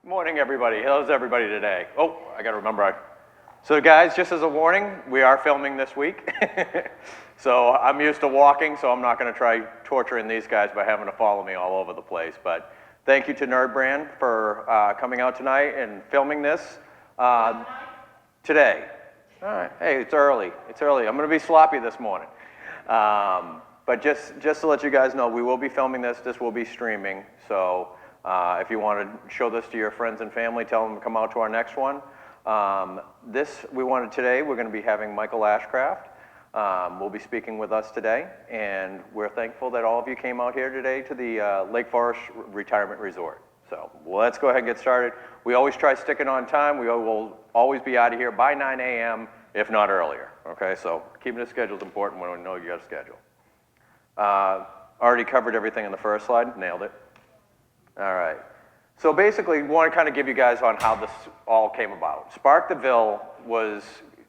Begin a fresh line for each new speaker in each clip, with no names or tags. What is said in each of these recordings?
Morning, everybody. How's everybody today? Oh, I got to remember. So, guys, just as a warning, we are filming this week. So I'm used to walking, so I'm not going to try torturing these guys by having to follow me all over the place. But thank you to NerdBrand for coming out tonight and filming this today. All right. Hey, it's early. It's early. I'm going to be sloppy this morning. But just to let you guys know, we will be filming this. This will be streaming. So if you want to show this to your friends and family, tell them to come out to our next one. Today, we're going to be having Michael Ashcraft. Will be speaking with us today, and we're thankful that all of you came out here today to the Lake Forest Retirement Resort. So let's go ahead and get started. We always try sticking on time. We will always be out of here by 9 a.m., if not earlier. Okay, so keeping the schedule is important when we know you got a schedule. Already covered everything in the first slide. Nailed it. All right. So basically, we want to kind of give you guys on how this all came about. Spark the VILLE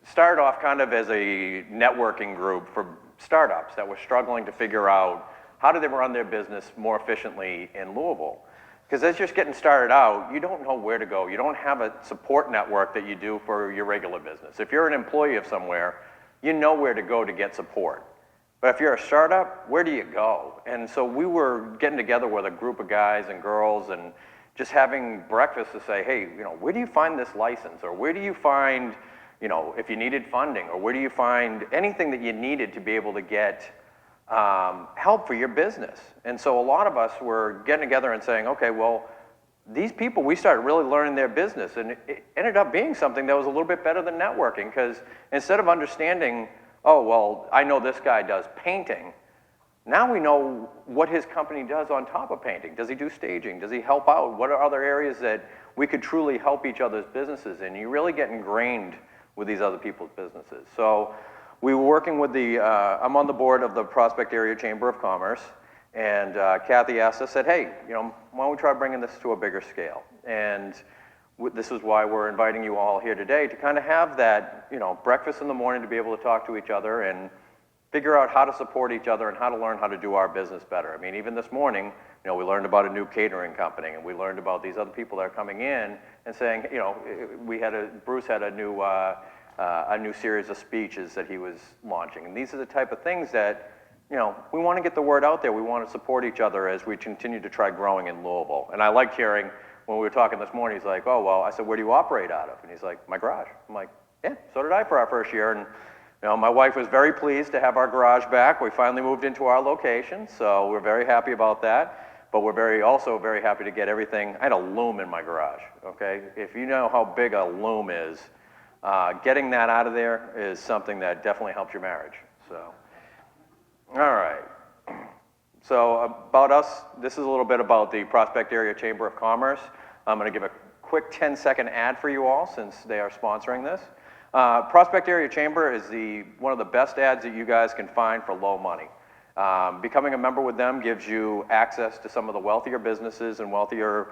started off kind of as a networking group for startups that were struggling to figure out how do they run their business more efficiently in Louisville. Because as you're just getting started out, you don't know where to go. You don't have a support network that you do for your regular business. If you're an employee of somewhere, you know where to go to get support. But if you're a startup, where do you go? And so we were getting together with a group of guys and girls and just having breakfast to say, hey, where do you find this license? Or where do you find, if you needed funding? Or where do you find anything that you needed to be able to get help for your business? And so a lot of us were getting together and saying, okay, well, these people, we started really learning their business. And it ended up being something that was a little bit better than networking, because instead of understanding, oh, well, I know this guy does painting, now we know what his company does on top of painting. Does he do staging? Does he help out? What are other areas that we could truly help each other's businesses in? You really get ingrained with these other people's businesses. So we were working with I'm on the board of the Prospect Area Chamber of Commerce, and Kathy asked us, said, hey, why don't we try bringing this to a bigger scale? And this is why we're inviting you all here today, to kind of have that, breakfast in the morning, to be able to talk to each other and figure out how to support each other and how to learn how to do our business better. I mean, even this morning, we learned about a new catering company, and we learned about these other people that are coming in and saying, Bruce had a new series of speeches that he was launching. And these are the type of things that, we want to get the word out there. We want to support each other as we continue to try growing in Louisville. And I liked hearing, when we were talking this morning, he's like, oh, well, I said, where do you operate out of? And he's like, my garage. I'm like, yeah, so did I for our first year. And my wife was very pleased to have our garage back. We finally moved into our location, so we're very happy about that. But we're also very happy to get everything. I had a loom in my garage, okay? If you know how big a loom is, getting that out of there is something that definitely helps your marriage. So, all right. So about us, this is a little bit about the Prospect Area Chamber of Commerce. I'm going to give a quick 10-second ad for you all, since they are sponsoring this. Prospect Area Chamber is one of the best ads that you guys can find for low money. Becoming a member with them gives you access to some of the wealthier businesses and wealthier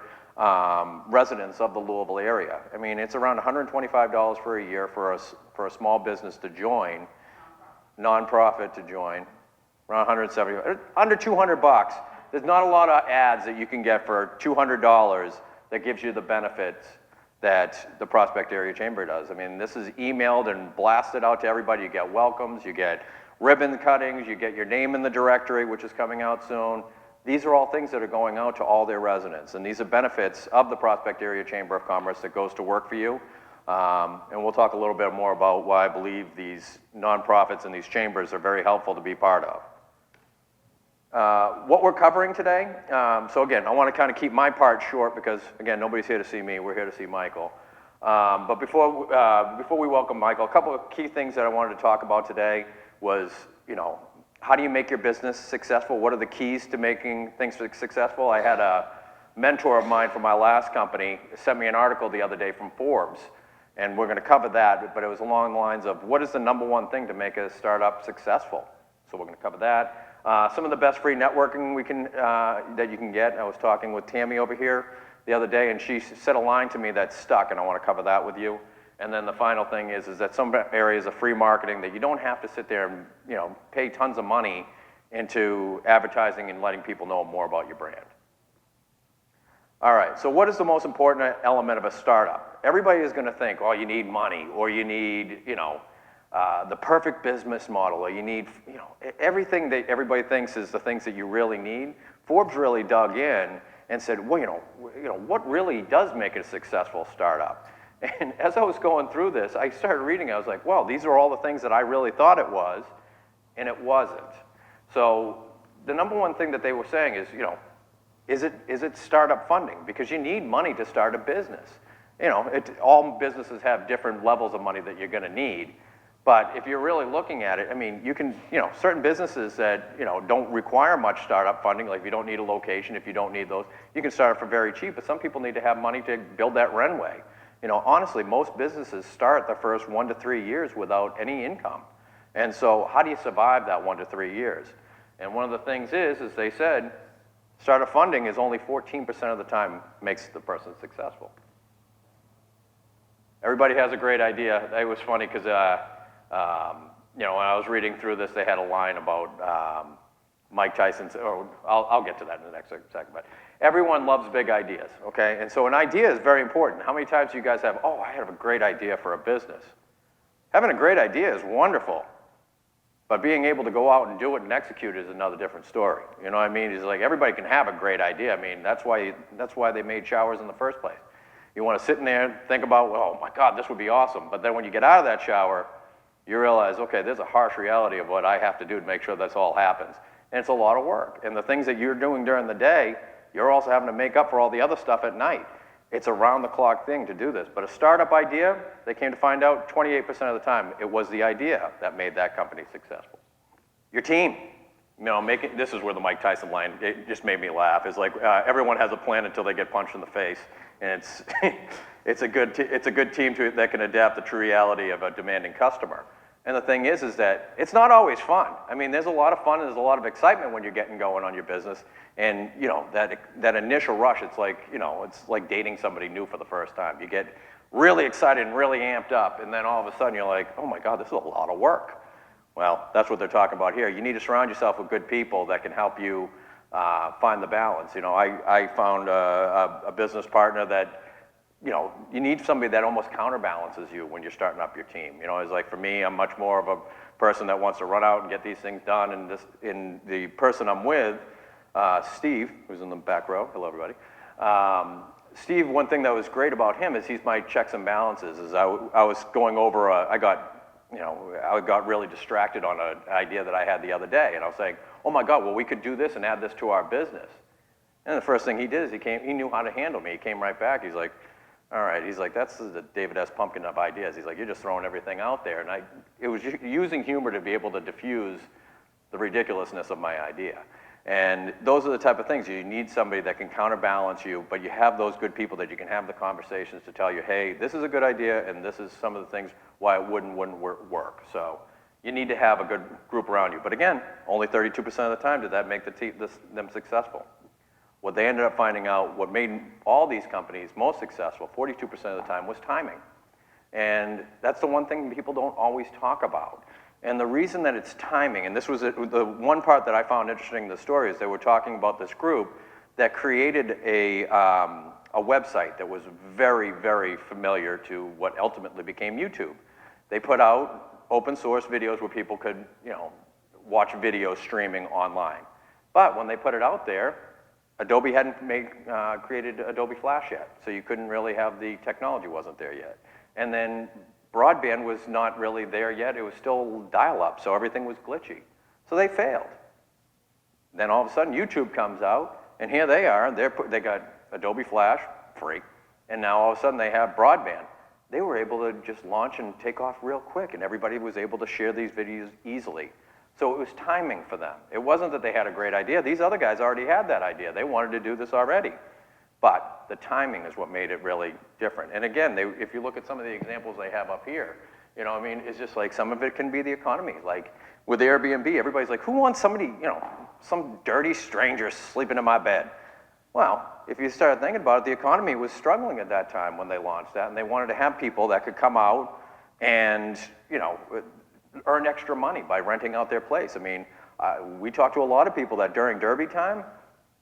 residents of the Louisville area. I mean, it's around $125 for a year for a small business to join, nonprofit to join, around $170, under $200. There's not a lot of ads that you can get for $200 that gives you the benefits that the Prospect Area Chamber does. I mean, this is emailed and blasted out to everybody. You get welcomes, you get ribbon cuttings, you get your name in the directory, which is coming out soon. These are all things that are going out to all their residents, and these are benefits of the Prospect Area Chamber of Commerce that goes to work for you. And we'll talk a little bit more about why I believe these nonprofits and these chambers are very helpful to be part of. What we're covering today, so again, I want to kind of keep my part short because, again, nobody's here to see me, we're here to see Michael. But before we welcome Michael, a couple of key things that I wanted to talk about today was, how do you make your business successful? What are the keys to making things successful? I had a mentor of mine from my last company sent me an article the other day from Forbes, and we're going to cover that, but it was along the lines of, what is the number one thing to make a startup successful? So we're going to cover that. Some of the best free networking that you can get. I was talking with Tammy over here the other day, and she said a line to me that stuck, and I want to cover that with you. And then the final thing is that some areas of free marketing that you don't have to sit there and pay tons of money into advertising and letting people know more about your brand. All right, so what is the most important element of a startup? Everybody is going to think, oh, you need money, or you need, the perfect business model, or you need, everything that everybody thinks is the things that you really need. Forbes really dug in and said, well, what really does make it a successful startup? And as I was going through this, I started reading, I was like, well, these are all the things that I really thought it was, and it wasn't. So the number one thing that they were saying is, is it startup funding? Because you need money to start a business. All businesses have different levels of money that you're going to need. But if you're really looking at it, I mean, you can, certain businesses that, don't require much startup funding, like if you don't need a location, if you don't need those, you can start it for very cheap. But some people need to have money to build that runway. Honestly, most businesses start the first 1 to 3 years without any income. And so how do you survive that 1 to 3 years? And one of the things is they said, startup funding is only 14% of the time makes the person successful. Everybody has a great idea. It was funny because, when I was reading through this, they had a line about Mike Tyson's, I'll get to that in the next second, but everyone loves big ideas, okay? And so an idea is very important. How many times do you guys have, I have a great idea for a business? Having a great idea is wonderful. But being able to go out and do it and execute it is another different story. You know what I mean? It's like everybody can have a great idea. I mean, that's why they made showers in the first place. You want to sit in there and think about, well, oh my God, this would be awesome. But then when you get out of that shower, you realize, okay, there's a harsh reality of what I have to do to make sure this all happens. And it's a lot of work. And the things that you're doing during the day, you're also having to make up for all the other stuff at night. It's a round-the-clock thing to do this. But a startup idea, they came to find out 28% of the time, it was the idea that made that company successful. Your team, this is where the Mike Tyson line, it just made me laugh. It's like everyone has a plan until they get punched in the face. And it's a good team that can adapt the true reality of a demanding customer. And the thing is that it's not always fun. I mean, there's a lot of fun and there's a lot of excitement when you're getting going on your business. And that initial rush, it's like dating somebody new for the first time. You get really excited and really amped up, and then all of a sudden you're like, oh my God, this is a lot of work. Well, that's what they're talking about here. You need to surround yourself with good people that can help you find the balance. I found a business partner that, you need somebody that almost counterbalances you when you're starting up your team. It's like for me, I'm much more of a person that wants to run out and get these things done. And the person I'm with, Steve, who's in the back row, hello everybody. Steve, one thing that was great about him is he's my checks and balances. As I was going over, I got really distracted on an idea that I had the other day, and I was saying, oh my God, well, we could do this and add this to our business. And the first thing he did is he knew how to handle me. He came right back. He's like, all right. He's like, that's the David S. Pumpkin of ideas. He's like, you're just throwing everything out there. And it was using humor to be able to diffuse the ridiculousness of my idea. And those are the type of things. You need somebody that can counterbalance you, but you have those good people that you can have the conversations to tell you, hey, this is a good idea, and this is some of the things why it wouldn't work. So you need to have a good group around you. But again, only 32% of the time did that make them successful. What they ended up finding out, what made all these companies most successful, 42% of the time, was timing. And that's the one thing people don't always talk about. And the reason that it's timing, and this was the one part that I found interesting in the story, is they were talking about this group that created a website that was very, very familiar to what ultimately became YouTube. They put out open source videos where people could, watch video streaming online. But when they put it out there, Adobe hadn't created Adobe Flash yet, so you couldn't really have the technology wasn't there yet. And then broadband was not really there yet. It was still dial-up, so everything was glitchy. So they failed. Then all of a sudden, YouTube comes out, and here they are. They got Adobe Flash, free, and now all of a sudden they have broadband. They were able to just launch and take off real quick, and everybody was able to share these videos easily. So it was timing for them. It wasn't that they had a great idea. These other guys already had that idea. They wanted to do this already. But the timing is what made it really different. And again, if you look at some of the examples they have up here, it's just like some of it can be the economy. Like with Airbnb, everybody's like, who wants somebody, some dirty stranger sleeping in my bed? Well, if you start thinking about it, the economy was struggling at that time when they launched that, and they wanted to have people that could come out and, earn extra money by renting out their place. I mean, we talked to a lot of people that during Derby time,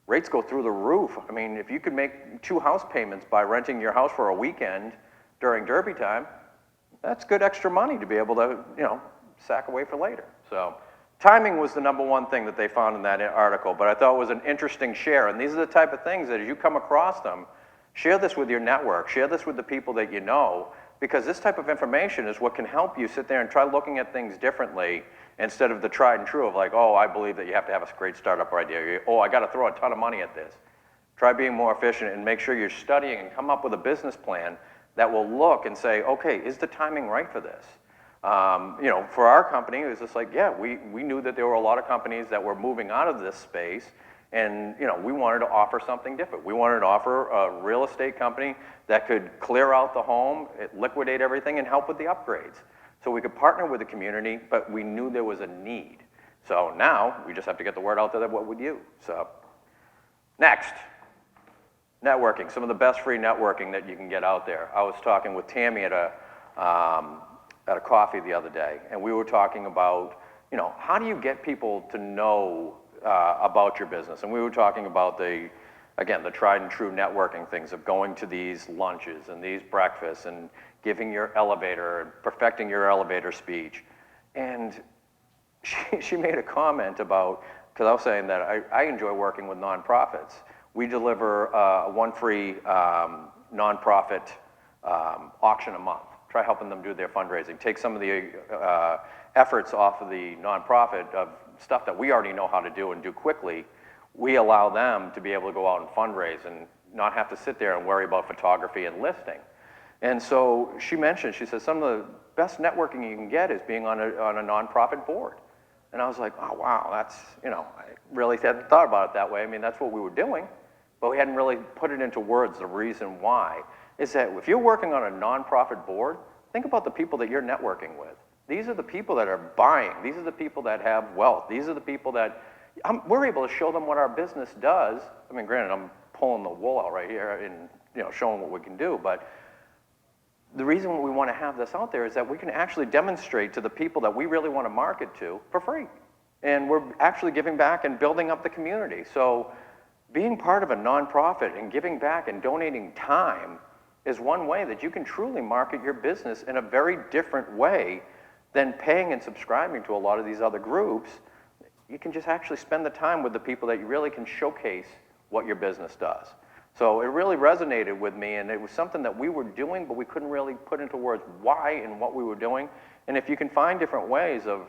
rates go through the roof. I mean, if you could make 2 house payments by renting your house for a weekend during Derby time, that's good extra money to be able to, sack away for later. So timing was the #1 thing that they found in that article, but I thought it was an interesting share. And these are the type of things that as you come across them, share this with your network, share this with the people that you know, because this type of information is what can help you sit there and try looking at things differently instead of the tried and true of like, oh, I believe that you have to have a great startup idea. Oh, I got to throw a ton of money at this. Try being more efficient and make sure you're studying and come up with a business plan that will look and say, okay, is the timing right for this? For our company, it was just like, yeah, we knew that there were a lot of companies that were moving out of this space, and we wanted to offer something different. We wanted to offer a real estate company that could clear out the home, liquidate everything, and help with the upgrades. So we could partner with the community, but we knew there was a need. So now we just have to get the word out there that what we do. So next, networking. Some of the best free networking that you can get out there. I was talking with Tammy at a coffee the other day, and we were talking about, how do you get people to know about your business? And we were talking about the tried and true networking things of going to these lunches and these breakfasts and giving your elevator and perfecting your elevator speech. And she made a comment about, because I was saying that I enjoy working with nonprofits. We deliver 1 free nonprofit auction a month. Try helping them do their fundraising. Take some of the efforts off of the nonprofit of stuff that we already know how to do and do quickly. We allow them to be able to go out and fundraise and not have to sit there and worry about photography and listing. And so she mentioned, she said, some of the best networking you can get is being on a nonprofit board. And I was like, oh, wow, that's, I really hadn't thought about it that way. I mean, that's what we were doing, but we hadn't really put it into words. The reason why is that if you're working on a nonprofit board, think about the people that you're networking with. These are the people that are buying. These are the people that have wealth. These are the people that we're able to show them what our business does. I mean, granted, I'm pulling the wool out right here and showing what we can do, but the reason we want to have this out there is that we can actually demonstrate to the people that we really want to market to for free. And we're actually giving back and building up the community. So being part of a nonprofit and giving back and donating time is one way that you can truly market your business in a very different way than paying and subscribing to a lot of these other groups. You can just actually spend the time with the people that you really can showcase what your business does. So it really resonated with me, and it was something that we were doing, but we couldn't really put into words why and what we were doing. And if you can find different ways of,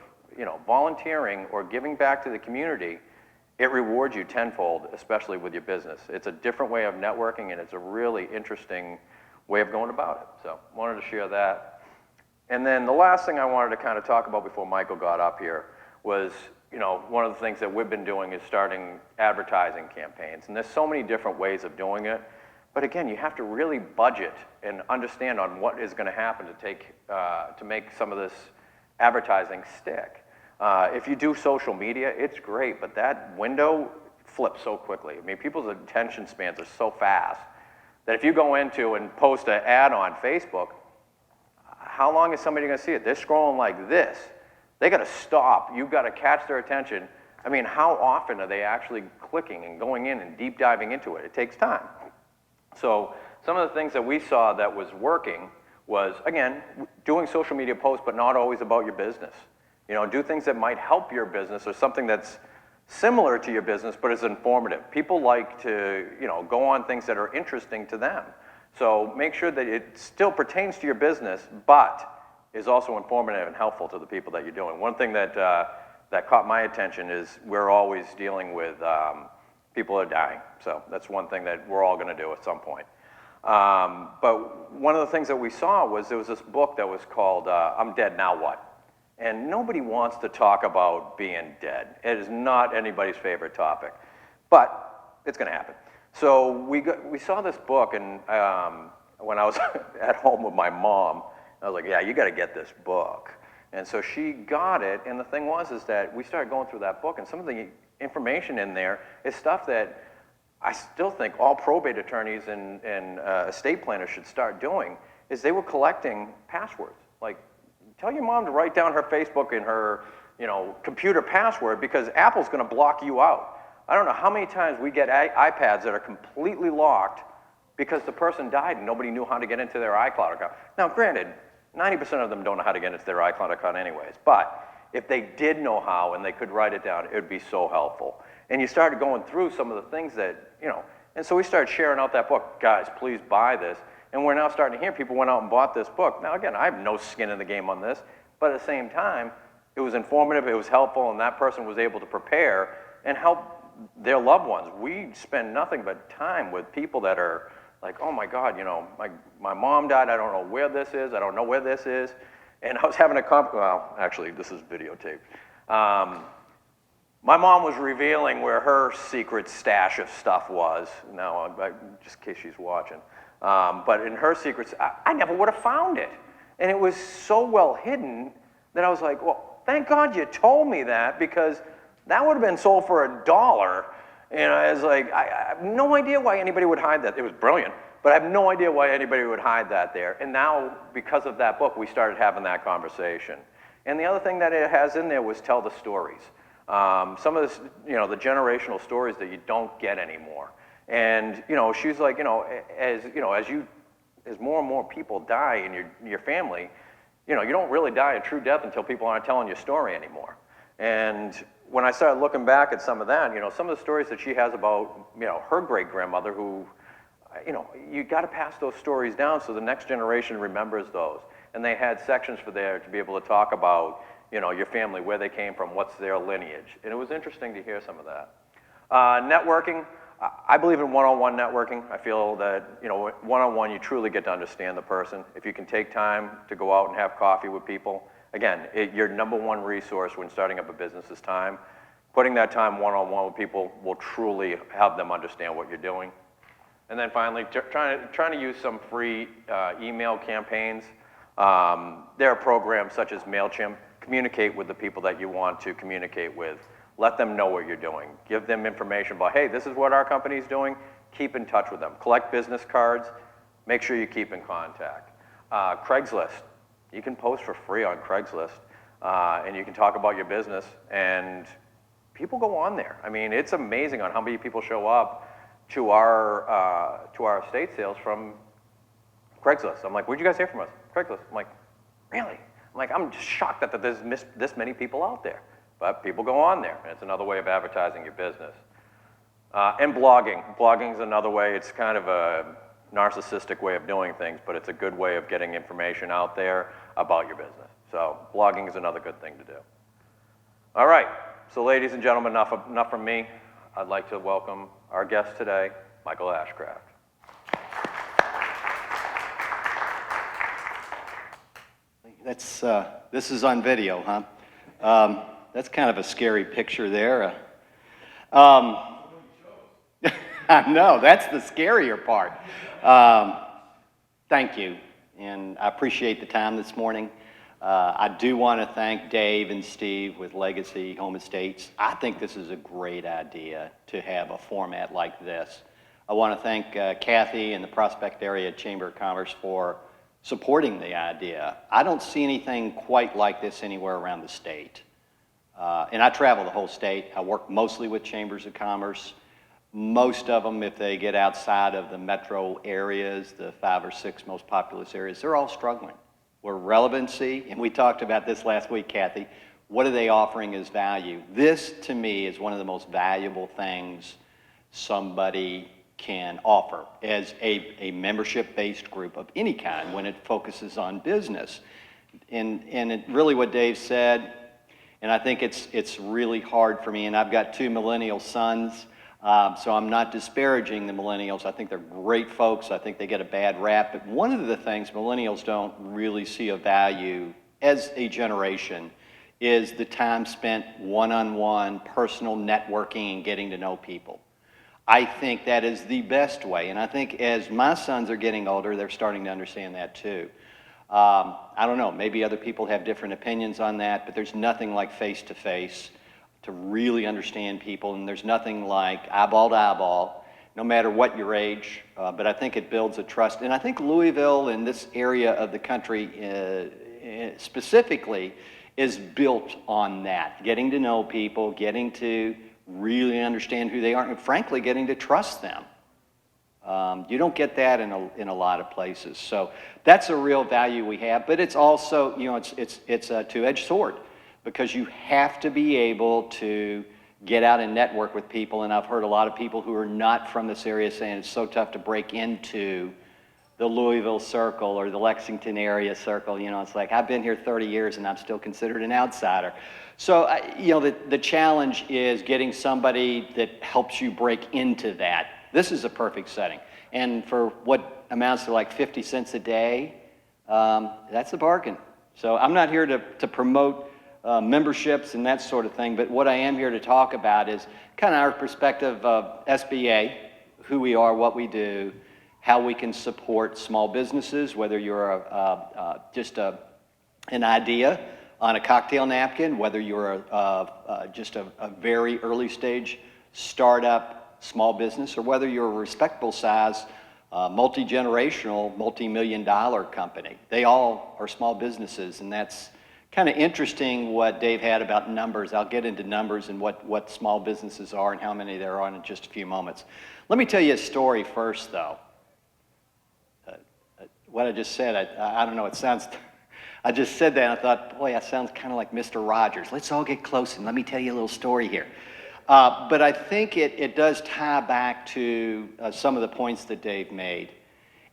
volunteering or giving back to the community, it rewards you tenfold, especially with your business. It's a different way of networking, and it's a really interesting way of going about it. So wanted to share that. And then the last thing I wanted to kind of talk about before Michael got up here was, one of the things that we've been doing is starting advertising campaigns. And there's so many different ways of doing it. But again, you have to really budget and understand on what is going to happen to make some of this advertising stick. If you do social media, it's great, but that window flips so quickly. I mean, people's attention spans are so fast that if you go into and post an ad on Facebook, how long is somebody going to see it? They're scrolling like this. They got to stop. You've got to catch their attention. I mean, how often are they actually clicking and going in and deep diving into it? It takes time. So some of the things that we saw that was working was, again, doing social media posts, but not always about your business. Do things that might help your business or something that's similar to your business, but is informative. People like to, go on things that are interesting to them. So make sure that it still pertains to your business, but is also informative and helpful to the people that you're doing. One thing that caught my attention is we're always dealing with people are dying. So that's one thing that we're all going to do at some point. But one of the things that we saw was there was this book that was called I'm Dead, Now What? And nobody wants to talk about being dead. It is not anybody's favorite topic, but it's going to happen. So we saw this book, and when I was at home with my mom, I was like, yeah, you got to get this book. And so she got it, and the thing is that we started going through that book, and some of the information in there is stuff that I still think all probate attorneys and estate planners should start doing, is they were collecting passwords. Like, tell your mom to write down her Facebook and her computer password, because Apple's going to block you out. I don't know how many times we get iPads that are completely locked because the person died and nobody knew how to get into their iCloud account. Now, granted, 90% of them don't know how to get into their iCloud account anyways, but if they did know how and they could write it down, it would be so helpful. And you started going through some of the things that, and so we started sharing out that book. Guys, please buy this. And we're now starting to hear people went out and bought this book. Now, again, I have no skin in the game on this, but at the same time, it was informative, it was helpful, and that person was able to prepare and help their loved ones. We spend nothing but time with people that are like, oh my God, my mom died, I don't know where this is, I don't know where this is. And I was having a well, actually, this is videotaped. My mom was revealing where her secret stash of stuff was. Now, just in case she's watching. But in her secrets, I never would have found it. And it was so well hidden that I was like, well, thank God you told me that, because that would have been sold for $1. And I was like, I have no idea why anybody would hide that. It was brilliant, but I have no idea why anybody would hide that there. And now, because of that book, we started having that conversation. And the other thing that it has in there was tell the stories. Some of this, the generational stories that you don't get anymore. And, she's like, as more and more people die in your family, you don't really die a true death until people aren't telling your story anymore. And when I started looking back at some of that, some of the stories that she has about, her great-grandmother who, you got to pass those stories down so the next generation remembers those. And they had sections for there to be able to talk about, your family, where they came from, what's their lineage. And it was interesting to hear some of that. Networking, I believe in one-on-one networking. I feel that, one-on-one you truly get to understand the person. If you can take time to go out and have coffee with people, again, your number one resource when starting up a business is time. Putting that time one-on-one with people will truly help them understand what you're doing. And then finally, trying to use some free email campaigns. There are programs such as MailChimp. Communicate with the people that you want to communicate with. Let them know what you're doing. Give them information about, hey, this is what our company's doing. Keep in touch with them. Collect business cards. Make sure you keep in contact. Craigslist. You can post for free on Craigslist, and you can talk about your business, and people go on there. I mean, it's amazing on how many people show up to our estate sales from Craigslist. I'm like, where'd you guys hear from us? Craigslist. I'm like, really? I'm just shocked that there's this many people out there. But people go on there, and it's another way of advertising your business. And blogging. Blogging is another way. It's kind of a narcissistic way of doing things, but it's a good way of getting information out there about your business. So blogging is another good thing to do. All right, so ladies and gentlemen, enough from me. I'd like to welcome our guest today, Michael Ashcraft.
This is on video, huh? That's kind of a scary picture there. I know, that's the scarier part. Thank you, and I appreciate the time this morning. I do want to thank Dave and Steve with Legacy Home Estates. I think this is a great idea to have a format like this. I want to thank Kathy and the Prospect Area Chamber of Commerce for supporting the idea. I don't see anything quite like this anywhere around the state. And I travel the whole state. I work mostly with chambers of commerce. Most of them, if they get outside of the metro areas, the 5 or 6 most populous areas, they're all struggling. We're relevancy, and we talked about this last week, Kathy. What are they offering as value? This, to me, is one of the most valuable things somebody can offer as a membership-based group of any kind when it focuses on business. And it really what Dave said, and I think it's really hard for me, and I've got 2 millennial sons, so I'm not disparaging the millennials. I think they're great folks. I think they get a bad rap, but one of the things millennials don't really see a value as a generation is the time spent one-on-one, personal networking and getting to know people. I think that is the best way, and I think as my sons are getting older, they're starting to understand that too. I don't know, maybe other people have different opinions on that, but there's nothing like face-to-face to really understand people, and there's nothing like eyeball to eyeball, no matter what your age, but I think it builds a trust. And I think Louisville and this area of the country specifically is built on that, getting to know people, getting to really understand who they are, and frankly, getting to trust them. You don't get that in a lot of places. So that's a real value we have, but it's also, it's a two-edged sword, because you have to be able to get out and network with people. And I've heard a lot of people who are not from this area saying it's so tough to break into the Louisville circle or the Lexington area circle. It's like, I've been here 30 years and I'm still considered an outsider. So, the challenge is getting somebody that helps you break into that. This is a perfect setting. And for what amounts to like 50 cents a day, that's a bargain. So I'm not here to promote memberships and that sort of thing, but what I am here to talk about is kind of our perspective of SBA, who we are, what we do, how we can support small businesses, whether you're just an idea on a cocktail napkin, whether you're just a very early stage startup small business, or whether you're a respectable size, multi-generational, multi-million-dollar company. They all are small businesses, and that's kind of interesting what Dave had about numbers. I'll get into numbers and what small businesses are and how many there are in just a few moments. Let me tell you a story first, though. What I just said, I don't know, it sounds, I just said that and I thought, boy, that sounds kind of like Mr. Rogers. Let's all get close and let me tell you a little story here. But I think it does tie back to some of the points that Dave made.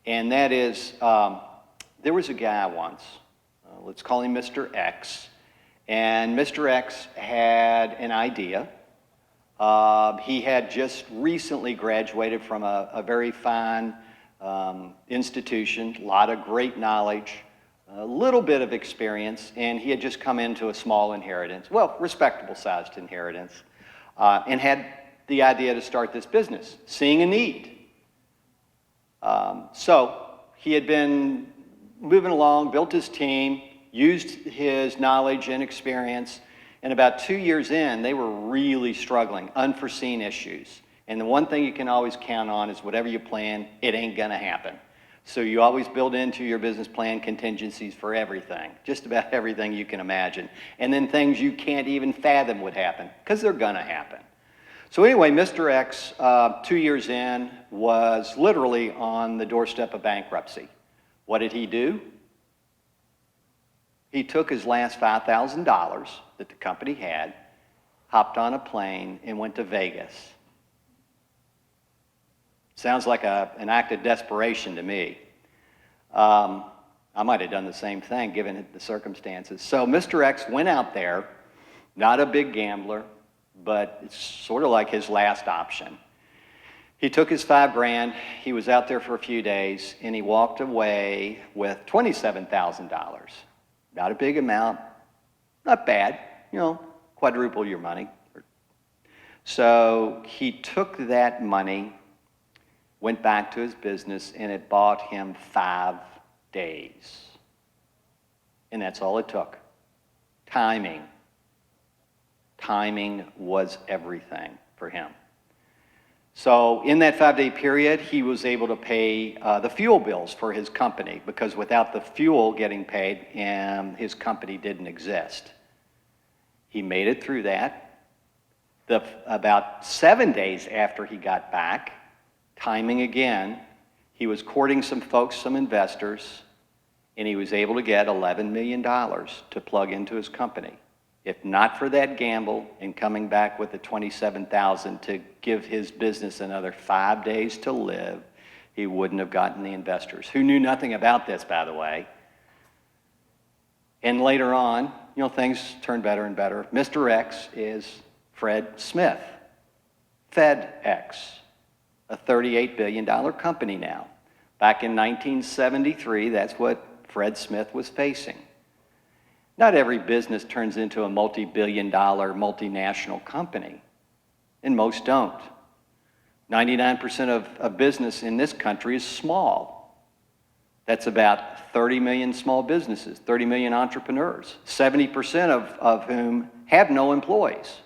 And that is, there was a guy once, let's call him Mr. X. And Mr. X had an idea. He had just recently graduated from a very fine institution, a lot of great knowledge, a little bit of experience, and he had just come into a small inheritance, well, respectable sized inheritance, and had the idea to start this business, seeing a need. So he had been moving along, built his team, used his knowledge and experience, and about 2 years in, they were really struggling, unforeseen issues. And the one thing you can always count on is whatever you plan, it ain't gonna happen. So you always build into your business plan contingencies for everything, just about everything you can imagine. And then things you can't even fathom would happen, because they're gonna happen. So anyway, Mr. X, 2 years in, was literally on the doorstep of bankruptcy. What did he do? He took his last $5,000 that the company had, hopped on a plane, and went to Vegas. Sounds like an act of desperation to me. I might have done the same thing given the circumstances. So Mr. X went out there, not a big gambler, but it's sort of like his last option. He took his $5,000, he was out there for a few days, and he walked away with $27,000. Not a big amount, not bad, quadruple your money. So he took that money, went back to his business, and it bought him 5 days. And that's all it took. Timing. Timing was everything for him. So in that 5-day period, he was able to pay the fuel bills for his company, because without the fuel getting paid, his company didn't exist. He made it through that. About 7 days after he got back, timing again, he was courting some folks, some investors, and he was able to get $11 million to plug into his company. If not for that gamble and coming back with the $27,000 to give his business another 5 days to live, he wouldn't have gotten the investors, who knew nothing about this, by the way. And later on, things turned better and better. Mr. X is Fred Smith, FedEx, a $38 billion company now. Back in 1973, that's what Fred Smith was facing. Not every business turns into a multi-billion-dollar multinational company, and most don't. 99% of business in this country is small. That's about 30 million small businesses, 30 million entrepreneurs, 70% of whom have no employees.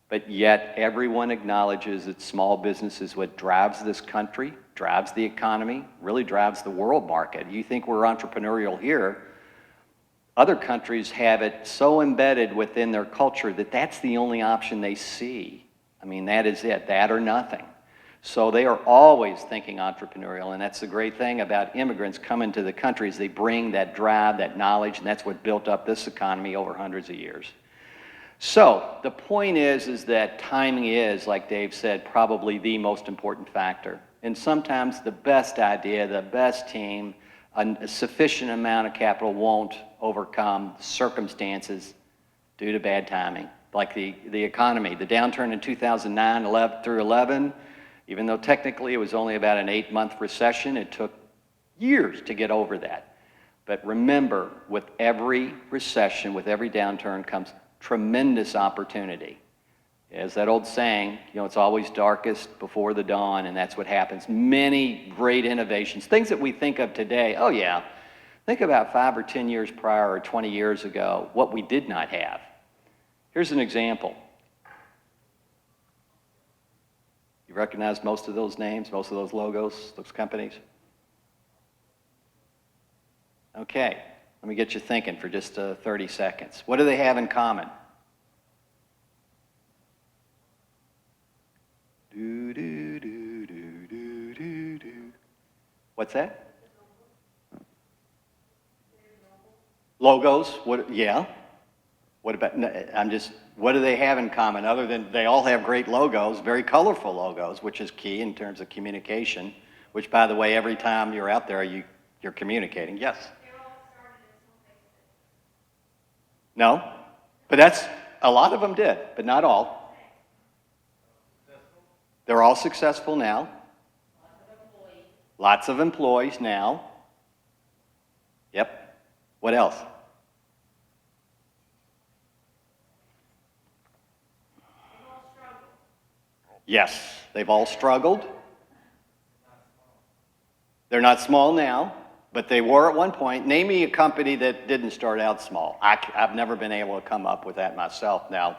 But yet everyone acknowledges that small business is what drives this country, drives the economy, really drives the world market. You think we're entrepreneurial here, Other countries have it so embedded within their culture that that's the only option they see. I mean, that is it, that or nothing. So they are always thinking entrepreneurial, and that's the great thing about immigrants coming to the country is they bring that drive, that knowledge, and that's what built up this economy over hundreds of years. So the point is that timing is, like Dave said, probably the most important factor. And sometimes the best idea, the best team, a sufficient amount of capital won't overcome circumstances due to bad timing. Like the economy, the downturn in 2009 through 11, even though technically it was only about an 8-month recession, it took years to get over that. But remember, with every recession, with every downturn comes tremendous opportunity. As that old saying, it's always darkest before the dawn, and that's what happens. Many great innovations, things that we think of today, oh yeah, think about 5 or 10 years prior or 20 years ago, what we did not have. Here's an example. You recognize most of those names, most of those logos, those companies? Okay, let me get you thinking for just 30 seconds. What do they have in common? Do, do, do, do, do, do, do. What's that? Logos? What? Yeah. What about? What do they have in common other than they all have great logos, very colorful logos, which is key in terms of communication. Which, by the way, every time you're out there, you're communicating. Yes. No, but a lot of them did, but not all. They're all successful now. Lots of employees now. Yep. What else? Yes, they've all struggled. They're not small now, but they were at one point. Name me a company that didn't start out small. I've never been able to come up with that myself. Now,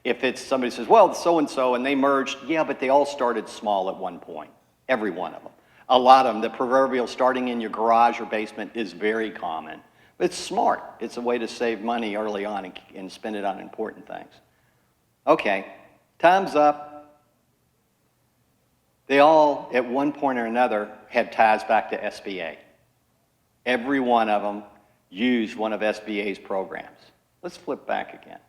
if it's somebody says, well, so-and-so, and they merged, yeah, but they all started small at one point, every one of them. A lot of them, the proverbial starting in your garage or basement is very common. It's smart. It's a way to save money early on and spend it on important things. Okay, time's up. They all, at one point or another, had ties back to SBA. Every one of them used one of SBA's programs. Let's flip back again.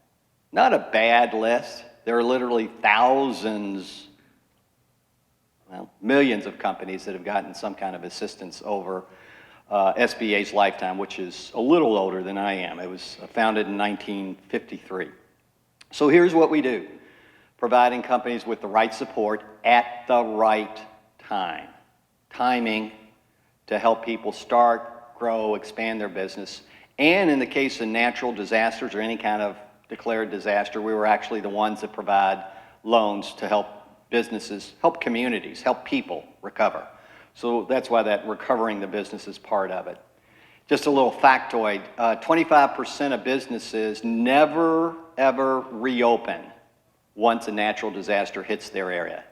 Not a bad list. There are literally thousands, well, millions of companies that have gotten some kind of assistance over SBA's lifetime, which is a little older than I am. It was founded in 1953. So here's what we do. Providing companies with the right support at the right time. Timing to help people start, grow, expand their business. And in the case of natural disasters or any kind of declared disaster, we were actually the ones that provide loans to help businesses, help communities, help people recover. So that's why that recovering the business is part of it. Just a little factoid, 25% of businesses never, ever reopen once a natural disaster hits their area.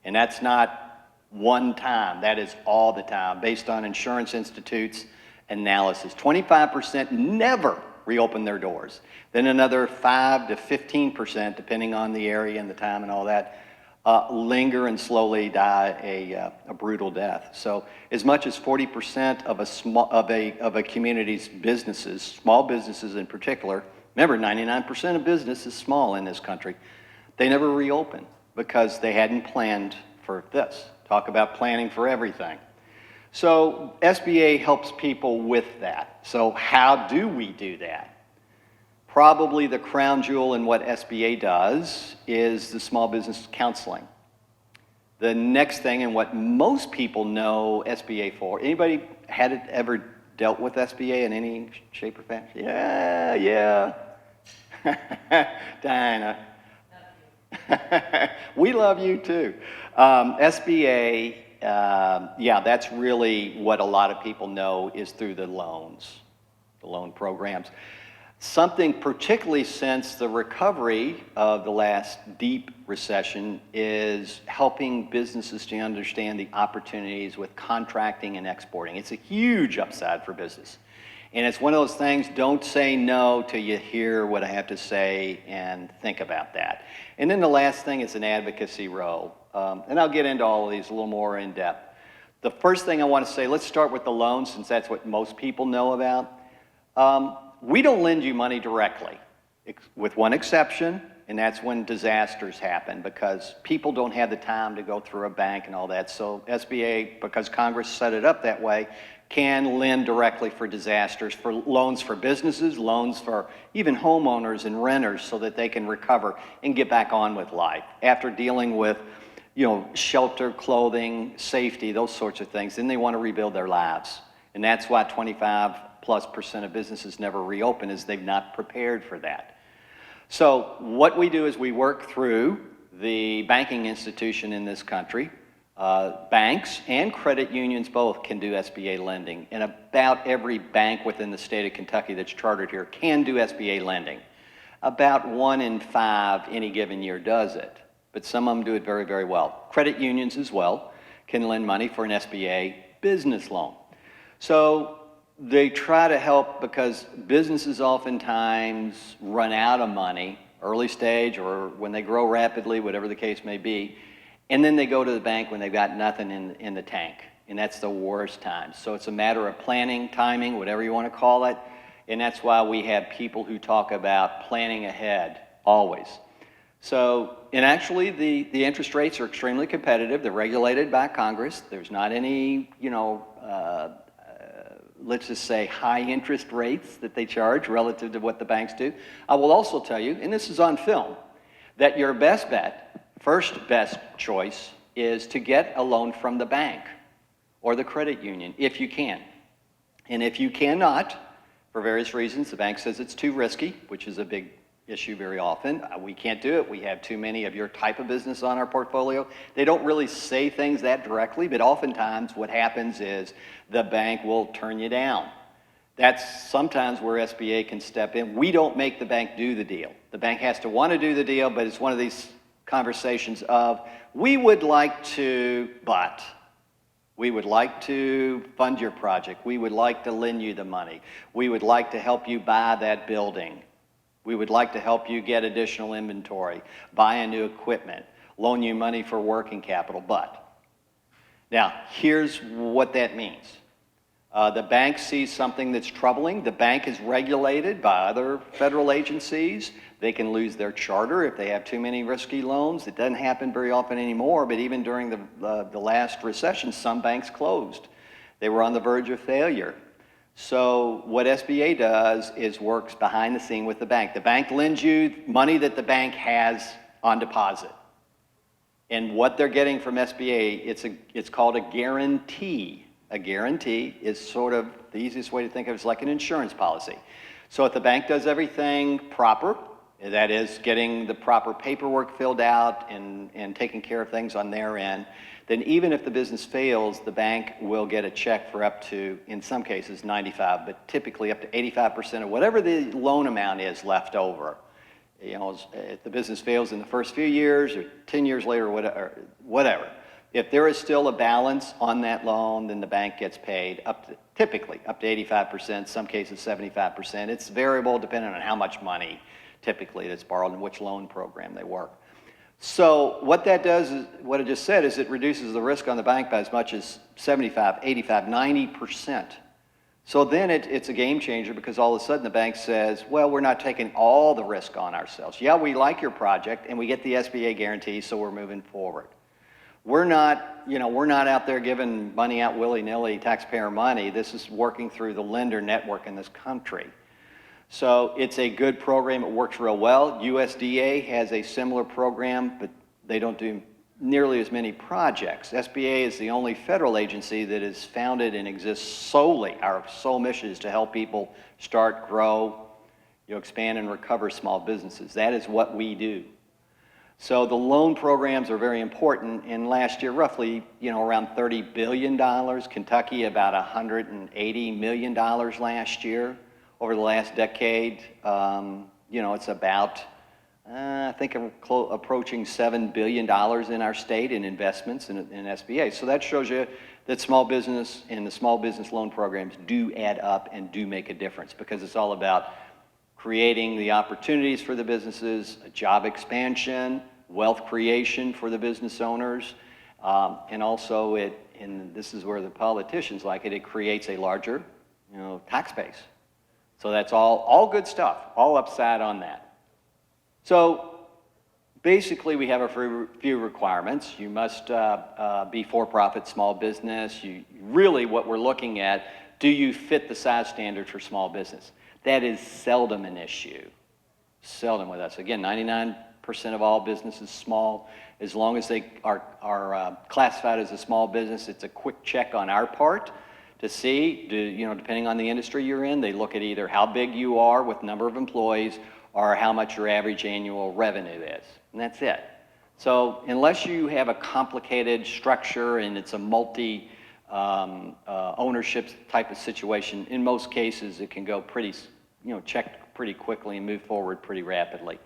And that's not one time, that is all the time, based on Insurance Institute's analysis. 25% never reopen their doors. Then another 5 to 15%, depending on the area and the time and all that, linger and slowly die a brutal death. So as much as 40% of a community's businesses, small businesses in particular, remember 99% of business is small in this country, they never reopen because they hadn't planned for this. Talk about planning for everything. So SBA helps people with that. So how do we do that? Probably the crown jewel in what SBA does is the small business counseling. The next thing, and what most people know SBA for, anybody ever dealt with SBA in any shape or fashion? Yeah. Diana. We love you too. SBA, that's really what a lot of people know is through the loans, the loan programs. Something particularly since the recovery of the last deep recession is helping businesses to understand the opportunities with contracting and exporting. It's a huge upside for business. And it's one of those things, don't say no till you hear what I have to say and think about that. And then the last thing is an advocacy role. And I'll get into all of these a little more in depth. The first thing I want to say, let's start with the loans, since that's what most people know about. We don't lend you money directly, with one exception, and that's when disasters happen, because people don't have the time to go through a bank and all that. So SBA, because Congress set it up that way, can lend directly for disasters, for loans for businesses, loans for even homeowners and renters, so that they can recover and get back on with life after dealing with, shelter, clothing, safety, those sorts of things. Then they want to rebuild their lives. And that's why 25+% of businesses never reopen, is they've not prepared for that. So what we do is we work through the banking institution in this country. Banks and credit unions both can do SBA lending, and about every bank within the state of Kentucky that's chartered here can do SBA lending. About 1 in 5 any given year does it, but some of them do it very, very well. Credit unions as well can lend money for an SBA business loan. So they try to help, because businesses oftentimes run out of money, early stage or when they grow rapidly, whatever the case may be, and then they go to the bank when they've got nothing in the tank, and that's the worst time. So it's a matter of planning, timing, whatever you want to call it, and that's why we have people who talk about planning ahead, always. So, and actually the interest rates are extremely competitive. They're regulated by Congress. There's not any, let's just say, high interest rates that they charge relative to what the banks do. I will also tell you, and this is on film, that your best bet, first best choice, is to get a loan from the bank or the credit union, if you can. And if you cannot, for various reasons, the bank says it's too risky, which is a big issue very often. We can't do it. We have too many of your type of business on our portfolio. They don't really say things that directly, but oftentimes what happens is the bank will turn you down. That's sometimes where SBA can step in. We don't make the bank do the deal. The bank has to want to do the deal, but it's one of these conversations of, we would like to, but we would like to fund your project. We would like to lend you the money. We would like to help you buy that building. We would like to help you get additional inventory, buy a new equipment, loan you money for working capital, but. Now, here's what that means. The bank sees something that's troubling. The bank is regulated by other federal agencies. They can lose their charter if they have too many risky loans. It doesn't happen very often anymore, but even during the last recession, some banks closed. They were on the verge of failure. So what SBA does is works behind the scene with the bank. The bank lends you money that the bank has on deposit. And what they're getting from SBA, it's called a guarantee. A guarantee is sort of the easiest way to think of it, is like an insurance policy. So if the bank does everything proper, that is getting the proper paperwork filled out and taking care of things on their end, then even if the business fails, the bank will get a check for up to, in some cases, 95, but typically up to 85% of whatever the loan amount is left over. If the business fails in the first few years or 10 years later or whatever. If there is still a balance on that loan, then the bank gets paid typically up to 85%, some cases 75%. It's variable depending on how much money typically that's borrowed and which loan program they work. So what that does is, what I just said, is it reduces the risk on the bank by as much as 75, 85, 90%. So then it's a game changer, because all of a sudden the bank says, well, we're not taking all the risk on ourselves. Yeah, we like your project and we get the SBA guarantee, so we're moving forward. We're not out there giving money out willy-nilly, taxpayer money. This is working through the lender network in this country. So it's a good program. It works real well. USDA has a similar program, but they don't do nearly as many projects. SBA is the only federal agency that is founded and exists solely. Our sole mission is to help people start, grow, expand and recover small businesses. That is what we do. So the loan programs are very important. And last year, roughly, around $30 billion. Kentucky, about $180 million last year. Over the last decade, it's about I think approaching $7 billion in our state in investments in SBA. So that shows you that small business and the small business loan programs do add up and do make a difference, because it's all about creating the opportunities for the businesses, job expansion, wealth creation for the business owners, and also and this is where the politicians like it, it creates a larger, tax base. So that's all good stuff, all upside on that. So basically we have a few requirements. You must be for-profit small business. Really what we're looking at, do you fit the size standard for small business? That is seldom an issue, seldom with us. Again, 99% of all businesses small. As long as they are classified as a small business, it's a quick check on our part to see, depending on the industry you're in, they look at either how big you are with number of employees or how much your average annual revenue is, and that's it. So unless you have a complicated structure and it's a multi ownership type of situation, in most cases it can go pretty, checked pretty quickly and move forward pretty rapidly.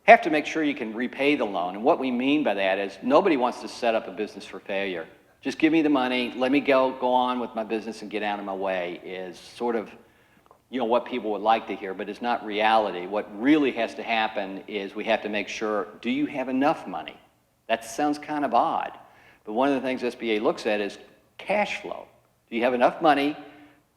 Have to make sure you can repay the loan, and what we mean by that is nobody wants to set up a business for failure. Just give me the money, let me go on with my business and get out of my way is sort of what people would like to hear, but it's not reality. What really has to happen is we have to make sure, do you have enough money? That sounds kind of odd, but one of the things SBA looks at is cash flow. Do you have enough money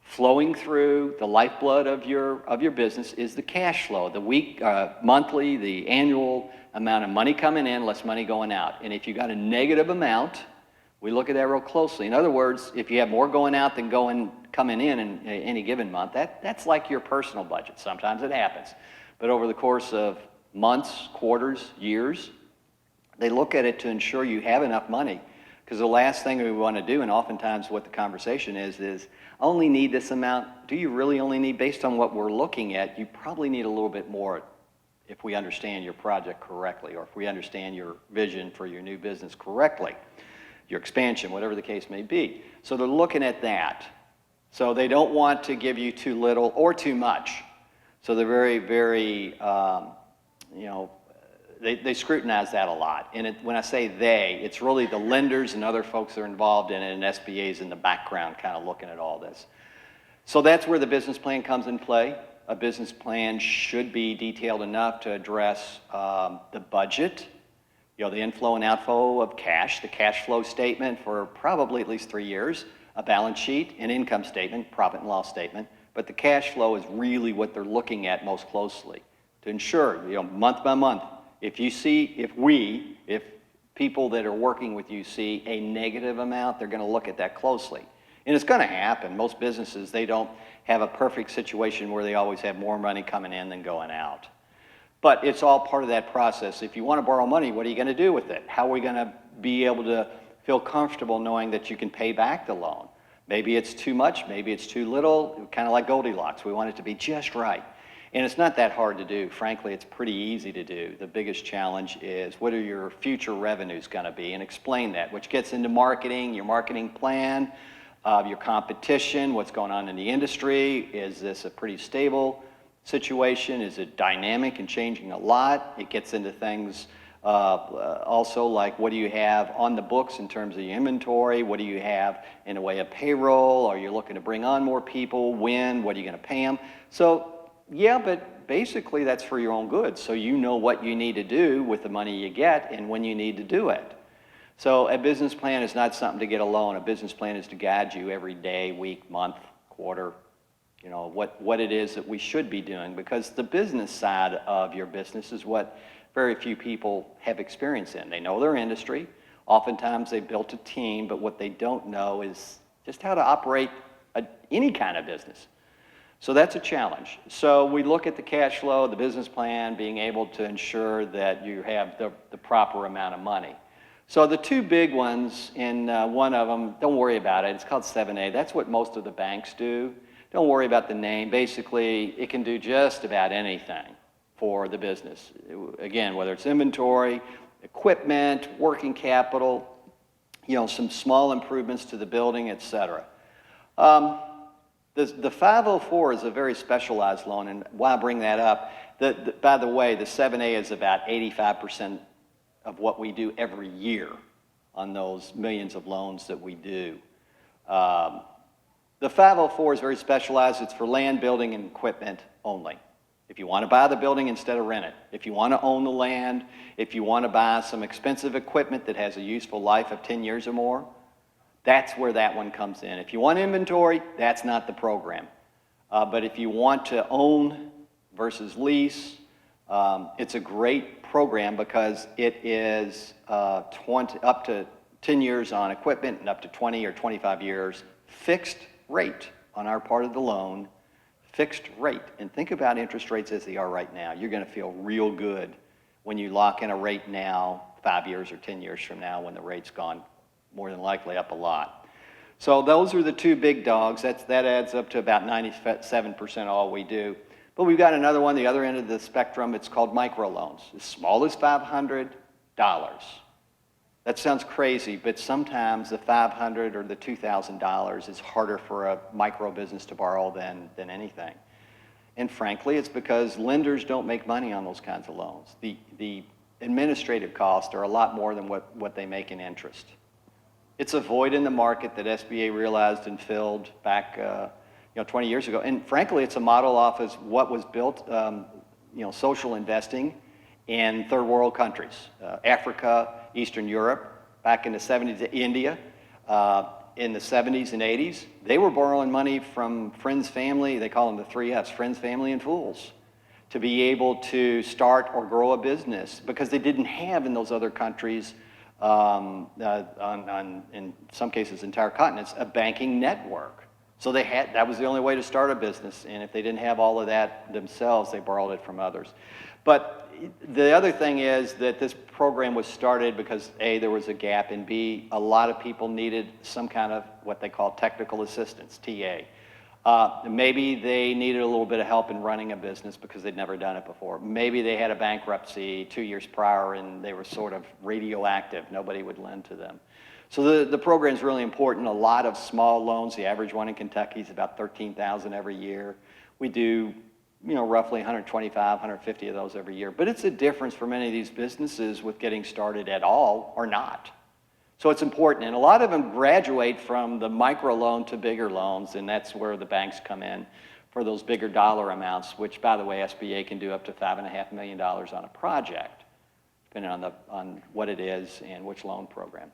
flowing through? The lifeblood of your business is the cash flow, the monthly, the annual amount of money coming in, less money going out. And if you got a negative amount, we look at that real closely. In other words, if you have more going out than coming in any given month, that's like your personal budget. Sometimes it happens. But over the course of months, quarters, years, they look at it to ensure you have enough money. Because the last thing we want to do, and oftentimes what the conversation is I only need this amount. Do you really only need, based on what we're looking at, you probably need a little bit more if we understand your project correctly, or if we understand your vision for your new business correctly, your expansion, whatever the case may be. So they're looking at that. So they don't want to give you too little or too much. So they're very, very, they scrutinize that a lot. And when I say they, it's really the lenders and other folks that are involved in it, and SBA's in the background kind of looking at all this. So that's where the business plan comes in play. A business plan should be detailed enough to address the budget, the inflow and outflow of cash, the cash flow statement for probably at least 3 years, a balance sheet, an income statement, profit and loss statement. But the cash flow is really what they're looking at most closely to ensure, month by month, if people that are working with you see a negative amount, they're going to look at that closely. And it's going to happen. Most businesses, they don't have a perfect situation where they always have more money coming in than going out. But it's all part of that process. If you want to borrow money, what are you going to do with it? How are we going to be able to feel comfortable knowing that you can pay back the loan? Maybe it's too much, maybe it's too little, kind of like Goldilocks. We want it to be just right. And it's not that hard to do. Frankly, it's pretty easy to do. The biggest challenge is what are your future revenues going to be, and explain that, which gets into marketing, your marketing plan, your competition, what's going on in the industry. Is this a pretty stable situation? Is it dynamic and changing a lot? It gets into things also like what do you have on the books in terms of your inventory? What do you have in a way of payroll? Are you looking to bring on more people? When? What are you going to pay them? So yeah, but basically that's for your own good. So you know what you need to do with the money you get and when you need to do it. So a business plan is not something to get a loan. A business plan is to guide you every day, week, month, quarter, what it is that we should be doing, because the business side of your business is what very few people have experience in. They know their industry. Oftentimes they built a team, but what they don't know is just how to operate any kind of business. So that's a challenge. So we look at the cash flow, the business plan, being able to ensure that you have the proper amount of money. So the two big ones, and one of them, don't worry about it, it's called 7A. That's what most of the banks do. Don't worry about the name. Basically, it can do just about anything for the business. Again, whether it's inventory, equipment, working capital, some small improvements to the building, etc. The 504 is a very specialized loan, and why I bring that up, By the way, the 7A is about 85% of what we do every year on those millions of loans that we do. The 504 is very specialized. It's for land, building, and equipment only. If you want to buy the building instead of rent it, if you want to own the land, if you want to buy some expensive equipment that has a useful life of 10 years or more, that's where that one comes in. If you want inventory, that's not the program. But if you want to own versus lease, it's a great program because it is up to 10 years on equipment and up to 20 or 25 years fixed rate on our part of the loan, fixed rate. And think about interest rates as they are right now. You're going to feel real good when you lock in a rate now, 5 years or 10 years from now when the rate's gone more than likely up a lot. So those are the two big dogs. That adds up to about 97% all we do. But we've got another one, the other end of the spectrum. It's called microloans, as small as $500. That sounds crazy, but sometimes the $500 or the $2,000 is harder for a micro business to borrow than anything. And frankly, it's because lenders don't make money on those kinds of loans. The administrative costs are a lot more than what they make in interest. It's a void in the market that SBA realized and filled back 20 years ago. And frankly, it's a model off as what was built, social investing in third world countries, Africa, Eastern Europe, back in the 70s, India, in the 70s and 80s. They were borrowing money from friends, family, they call them the 3 Fs, friends, family, and fools, to be able to start or grow a business because they didn't have in those other countries, in some cases entire continents, a banking network. So that was the only way to start a business, and if they didn't have all of that themselves, they borrowed it from others. But the other thing is that this program was started because A, there was a gap, and B, a lot of people needed some kind of what they call technical assistance, TA. Maybe they needed a little bit of help in running a business because they'd never done it before. Maybe they had a bankruptcy 2 years prior and they were sort of radioactive. Nobody would lend to them. So the program is really important. A lot of small loans. The average one in Kentucky is about $13,000 every year. We do roughly 125, 150 of those every year. But it's a difference for many of these businesses with getting started at all or not. So it's important. And a lot of them graduate from the micro loan to bigger loans, and that's where the banks come in for those bigger dollar amounts, which, by the way, SBA can do up to $5.5 million on a project, depending on what it is and which loan program.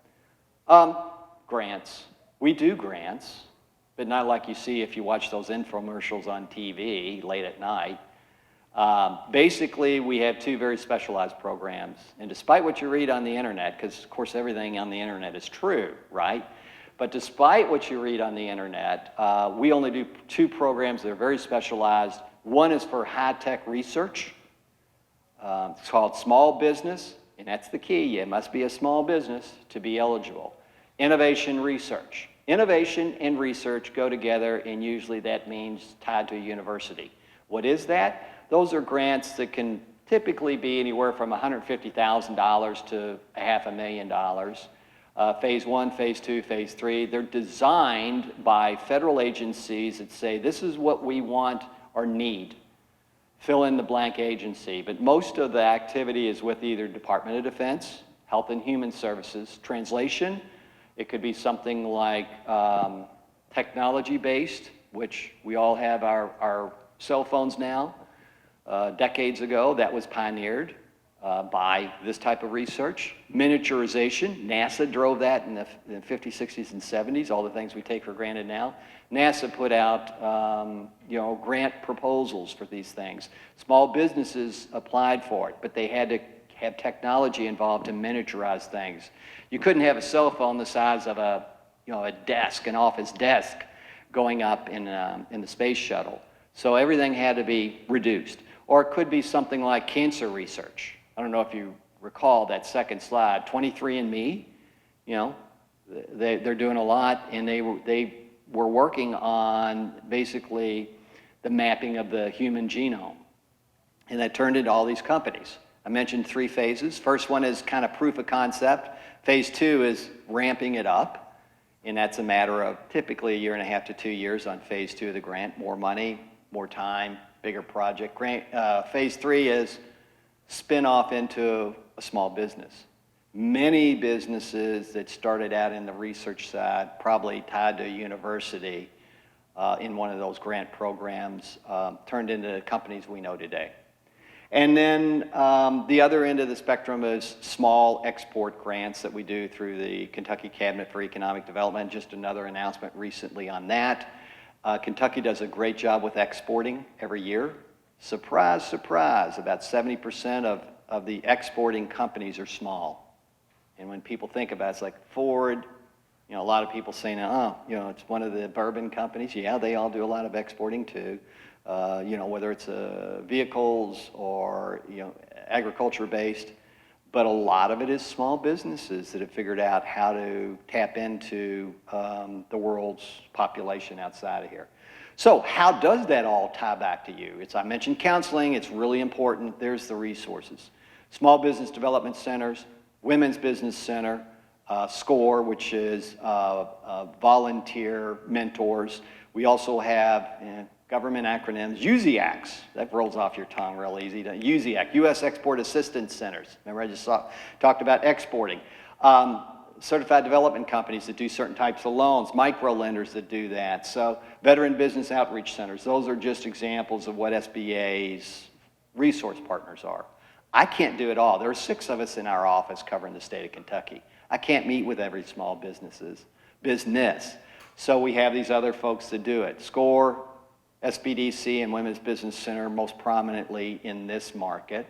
Grants. We do grants, but not like you see if you watch those infomercials on TV late at night. Basically, we have 2 very specialized programs. And despite what you read on the internet, because of course everything on the internet is true, right? But despite what you read on the internet, we only do 2 programs that are very specialized. One is for high-tech research. It's called small business, and that's the key. It must be a small business to be eligible. Innovation research. Innovation and research go together, and usually that means tied to a university. What is that? Those are grants that can typically be anywhere from $150,000 to $500,000. Phase 1, Phase 2, Phase 3. They're designed by federal agencies that say, this is what we want or need. Fill in the blank agency. But most of the activity is with either Department of Defense, Health and Human Services. Translation, it could be something like technology-based, which we all have our cell phones now. Decades ago, that was pioneered by this type of research. Miniaturization, NASA drove that in the 50s, 60s, and 70s, all the things we take for granted now. NASA put out grant proposals for these things. Small businesses applied for it, but they had to have technology involved to miniaturize things. You couldn't have a cell phone the size of a desk, an office desk, going up in the space shuttle. So everything had to be reduced. Or it could be something like cancer research. I don't know if you recall that second slide, 23andMe, they're doing a lot, and they were working on basically the mapping of the human genome. And that turned into all these companies. I mentioned 3 phases. First one is kind of proof of concept. Phase 2 is ramping it up, and that's a matter of typically 1.5 to 2 years on Phase 2 of the grant. More money, more time, bigger project. Phase 3 is spin off into a small business. Many businesses that started out in the research side, probably tied to a university in one of those grant programs, turned into companies we know today. And then the other end of the spectrum is small export grants that we do through the Kentucky Cabinet for Economic Development. Just another announcement recently on that. Kentucky does a great job with exporting every year. Surprise, surprise, about 70% of the exporting companies are small. And when people think about it, it's like Ford, a lot of people saying, it's one of the bourbon companies. Yeah, they all do a lot of exporting too. Whether it's vehicles or, agriculture-based. But a lot of it is small businesses that have figured out how to tap into the world's population outside of here. So how does that all tie back to you? I mentioned counseling. It's really important. There's the resources. Small Business Development Centers, Women's Business Center, SCORE, which is volunteer mentors. We also have government acronyms, USEACs. That rolls off your tongue real easy. USEAC, U.S. Export Assistance Centers. Remember I just talked about exporting. Certified development companies that do certain types of loans, micro lenders that do that. So veteran business outreach centers. Those are just examples of what SBA's resource partners are. I can't do it all. There are 6 of us in our office covering the state of Kentucky. I can't meet with every small business. So we have these other folks that do it. SCORE, SBDC, and Women's Business Center most prominently in this market.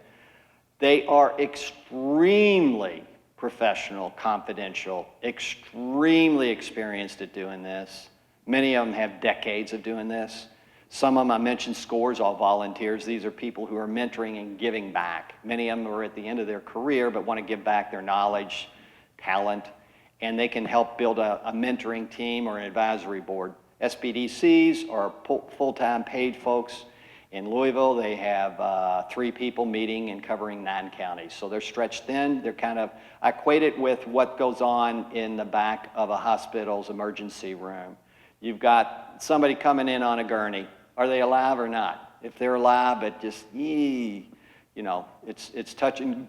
They are extremely professional, confidential, extremely experienced at doing this. Many of them have decades of doing this. Some of them, I mentioned SCORE's all volunteers. These are people who are mentoring and giving back. Many of them are at the end of their career but want to give back their knowledge, talent, and they can help build a mentoring team or an advisory board. SBDCs are full-time paid folks. In Louisville, they have 3 people meeting and covering 9 counties. So they're stretched thin. They're I equate it with what goes on in the back of a hospital's emergency room. You've got somebody coming in on a gurney. Are they alive or not? If they're alive, but just, it's touch and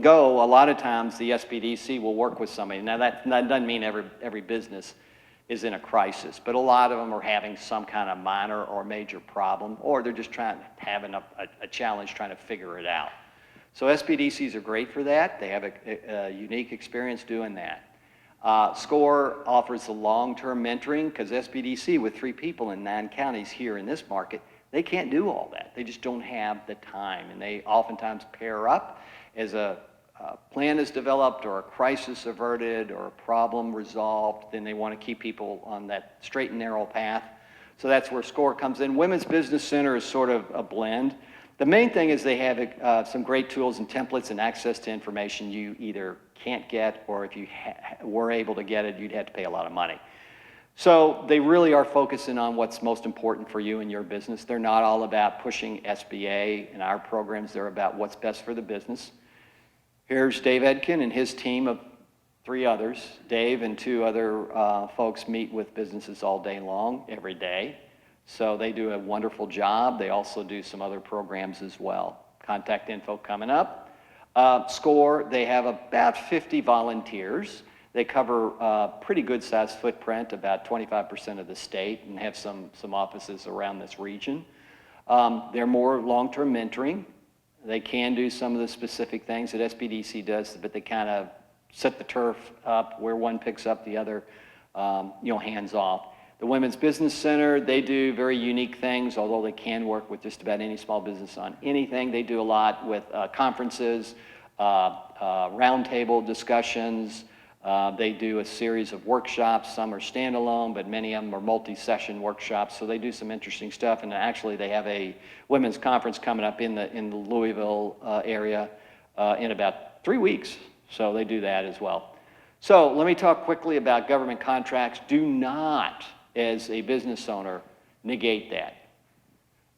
go. A lot of times the SBDC will work with somebody. Now that doesn't mean every business is in a crisis, but a lot of them are having some kind of minor or major problem, or they're just having a challenge trying to figure it out. So SBDCs are great for that. They have a unique experience doing that. SCORE offers the long-term mentoring because SBDC with 3 people in 9 counties here in this market, they can't do all that. They just don't have the time, and they oftentimes pair up as a plan is developed or a crisis averted or a problem resolved. Then they want to keep people on that straight and narrow path. So that's where SCORE comes in. Women's Business Center is sort of a blend. The main thing is they have some great tools and templates and access to information you either can't get, or if you were able to get it, you'd have to pay a lot of money. So they really are focusing on what's most important for you and your business. They're not all about pushing SBA and our programs. They're about what's best for the business. Here's Dave Edkin and his team of 3 others. Dave and 2 other folks meet with businesses all day long, every day. So they do a wonderful job. They also do some other programs as well. Contact info coming up. SCORE, they have about 50 volunteers. They cover a pretty good sized footprint, about 25% of the state, and have some offices around this region. They're more long-term mentoring. They can do some of the specific things that SBDC does, but they kind of set the turf up where one picks up the other, hands off. The Women's Business Center, they do very unique things, although they can work with just about any small business on anything. They do a lot with conferences, roundtable discussions. They do a series of workshops. Some are standalone, but many of them are multi-session workshops. So they do some interesting stuff. And actually, they have a women's conference coming up in the Louisville area in about 3 weeks. So they do that as well. So let me talk quickly about government contracts. Do not, as a business owner, negate that.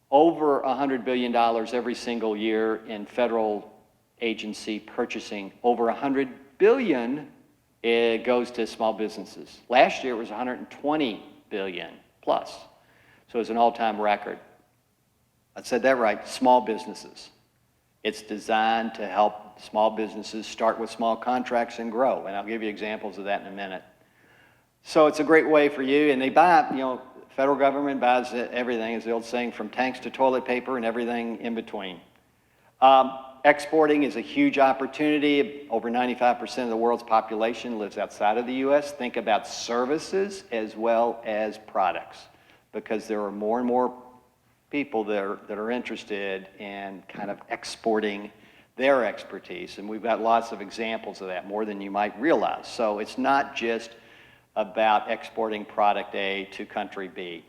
Over $100 billion every single year in federal agency purchasing. Over $100 billion it goes to small businesses. Last year it was $120 billion plus. So it's an all-time record. I said that right, small businesses. It's designed to help small businesses start with small contracts and grow, and I'll give you examples of that in a minute. So it's a great way for you, and they buy, federal government buys everything, as the old saying, from tanks to toilet paper and everything in between. Exporting is a huge opportunity. Over 95% of the world's population lives outside of the U.S. Think about services as well as products, because there are more and more people that are interested in kind of exporting their expertise, and we've got lots of examples of that, more than you might realize. So it's not just about exporting product A to country B.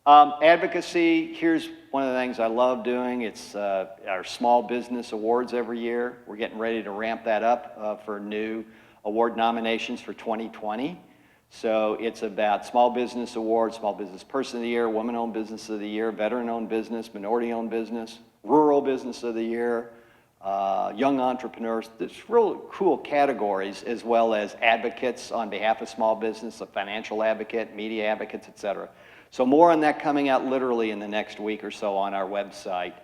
Advocacy, here's one of the things I love doing. It's our small business awards every year. We're getting ready to ramp that up for new award nominations for 2020. So it's about small business awards, small business person of the year, woman-owned business of the year, veteran-owned business, minority-owned business, rural business of the year, young entrepreneurs. There's real cool categories, as well as advocates on behalf of small business, a financial advocate, media advocates, et cetera. So more on that coming out literally in the next week or so on our website.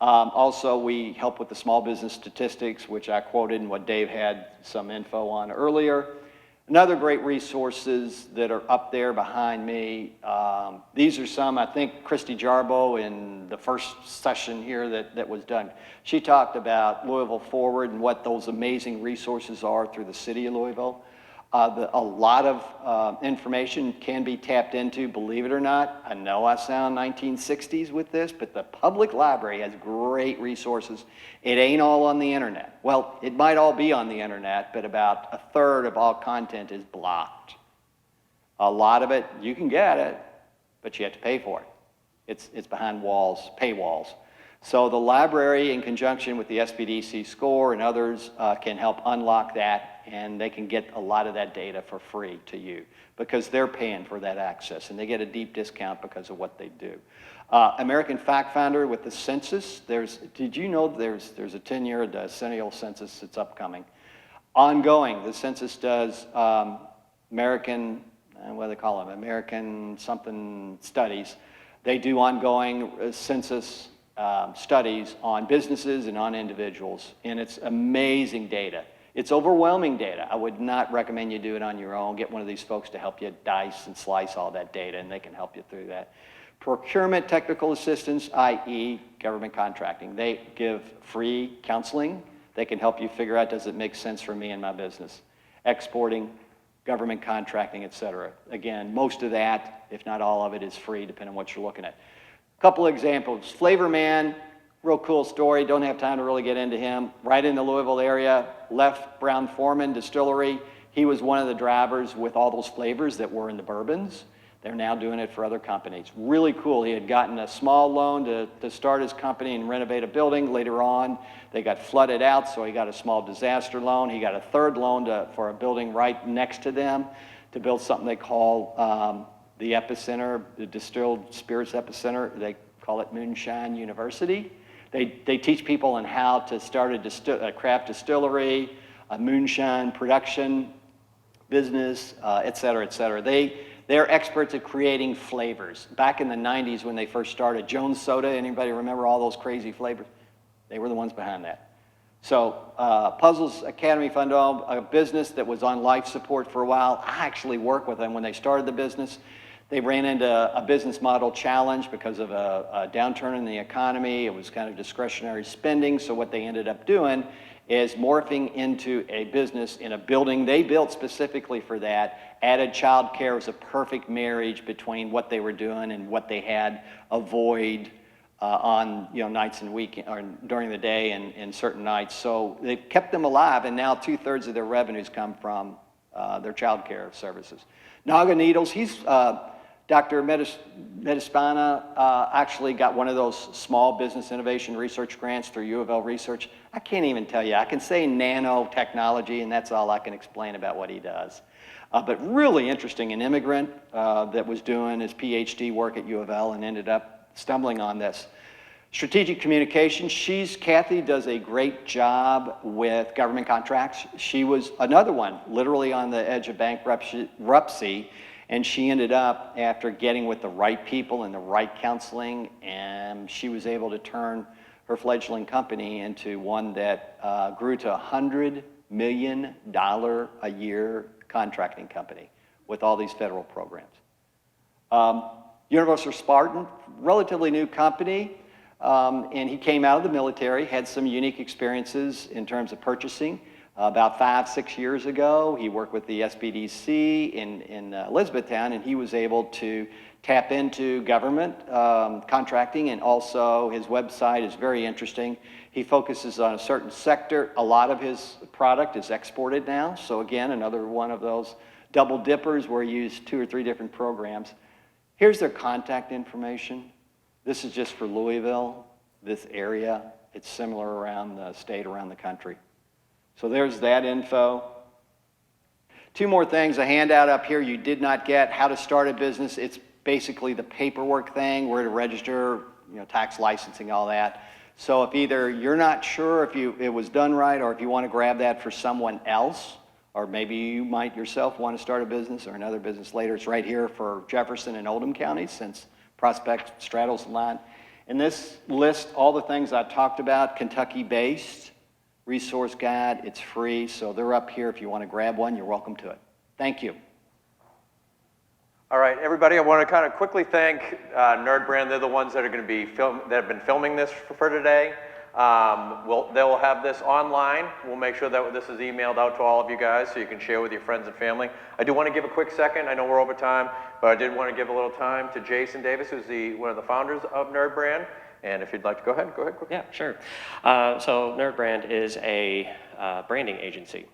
Also, we help with the small business statistics, which I quoted and what Dave had some info on earlier. Another great resources that are up there behind me. These are some, I think, Christy Jarbo in the first session here that was done. She talked about Louisville Forward and what those amazing resources are through the city of Louisville. A lot of information can be tapped into, believe it or not. I know I sound 1960s with this, but the public library has great resources. It ain't all on the internet. Well, it might all be on the internet, but about a third of all content is blocked. A lot of it, you can get it, but you have to pay for it. It's behind walls, paywalls. So the library, in conjunction with the SBDC score and others, can help unlock that, and they can get a lot of that data for free to you because they're paying for that access, and they get a deep discount because of what they do. American Fact Finder with the census. Did you know there's a 10-year decennial census that's upcoming? Ongoing, the census does American, what do they call them? American something studies. They do ongoing census studies on businesses and on individuals, and it's amazing data. It's overwhelming data. I would not recommend you do it on your own. Get one of these folks to help you dice and slice all that data, and they can help you through that. Procurement technical assistance, i.e. government contracting. They give free counseling. They can help you figure out, does it make sense for me and my business? Exporting, government contracting, et cetera. Again, most of that, if not all of it, is free, depending on what you're looking at. Couple examples. Flavor Man, real cool story. Don't have time to really get into him. Right in the Louisville area, left Brown-Forman Distillery. He was one of the drivers with all those flavors that were in the bourbons. They're now doing it for other companies. Really cool. He had gotten a small loan to start his company and renovate a building. Later on, they got flooded out, so he got a small disaster loan. He got a third loan for a building right next to them to build something they call the epicenter, the distilled spirits epicenter. They call it Moonshine University. They teach people on how to start a craft distillery, a moonshine production business, et cetera, et cetera. They're experts at creating flavors. Back in the 90s when they first started, Jones Soda, anybody remember all those crazy flavors? They were the ones behind that. So Puzzles Academy Fund, a business that was on life support for a while. I actually worked with them when they started the business. They ran into a business model challenge because of a downturn in the economy. It was kind of discretionary spending, so what they ended up doing is morphing into a business in a building they built specifically for that. Added child care as a perfect marriage between what they were doing and what they had avoid on nights and weekends, or during the day and certain nights. So they kept them alive, and now 2/3 of their revenues come from their child care services. Naga Needles, he's Dr. Medispana actually got one of those small business innovation research grants through U of L Research. I can't even tell you. I can say nanotechnology, and that's all I can explain about what he does. But really interesting, an immigrant that was doing his PhD work at U of L and ended up stumbling on this. Strategic communication, Kathy does a great job with government contracts. She was another one, literally on the edge of bankruptcy, And she ended up, after getting with the right people and the right counseling, and she was able to turn her fledgling company into one that grew to $100 million a year contracting company with all these federal programs. Universal Spartan, relatively new company, and he came out of the military, had some unique experiences in terms of purchasing. About 5-6 years ago, he worked with the SBDC in Elizabethtown, and he was able to tap into government contracting, and also his website is very interesting. He focuses on a certain sector. A lot of his product is exported now, so again, another one of those double dippers where you use 2 or 3 different programs. Here's their contact information. This is just for Louisville, this area. It's similar around the state, around the country. So there's that info. 2 more things, a handout up here you did not get, how to start a business. It's basically the paperwork thing, where to register, tax licensing, all that. So if either you're not sure if it was done right, or if you want to grab that for someone else, or maybe you might yourself want to start a business or another business later, it's right here for Jefferson and Oldham counties, since Prospect straddles the line. And this lists all the things I talked about, Kentucky-based. Resource guide, it's free, so they're up here. If you want to grab one, you're welcome to it. Thank you.
All right, everybody, I want to kind of quickly thank NerdBrand. They're the ones that are going to be that have been filming this for today. They will have this online. We'll make sure that this is emailed out to all of you guys so you can share with your friends and family. I do want to give a quick second. I know we're over time, but I did want to give a little time to Jason Davis, who's one of the founders of NerdBrand. And if you'd like to go ahead quickly.
Yeah, sure. So NerdBrand is a branding agency,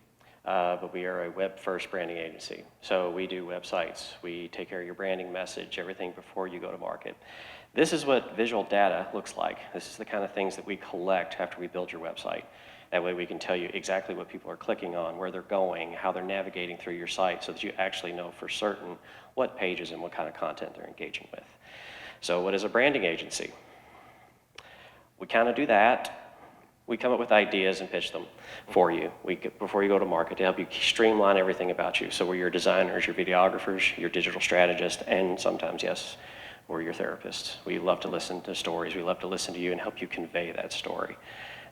but we are a web-first branding agency. So we do websites. We take care of your branding message, everything before you go to market. This is what visual data looks like. This is the kind of things that we collect after we build your website. That way we can tell you exactly what people are clicking on, where they're going, how they're navigating through your site, so that you actually know for certain what pages and what kind of content they're engaging with. So what is a branding agency? We kind of do that. We come up with ideas and pitch them for you before you go to market to help you streamline everything about you. So we're your designers, your videographers, your digital strategists, and sometimes, yes, we're your therapists. We love to listen to stories. We love to listen to you and help you convey that story.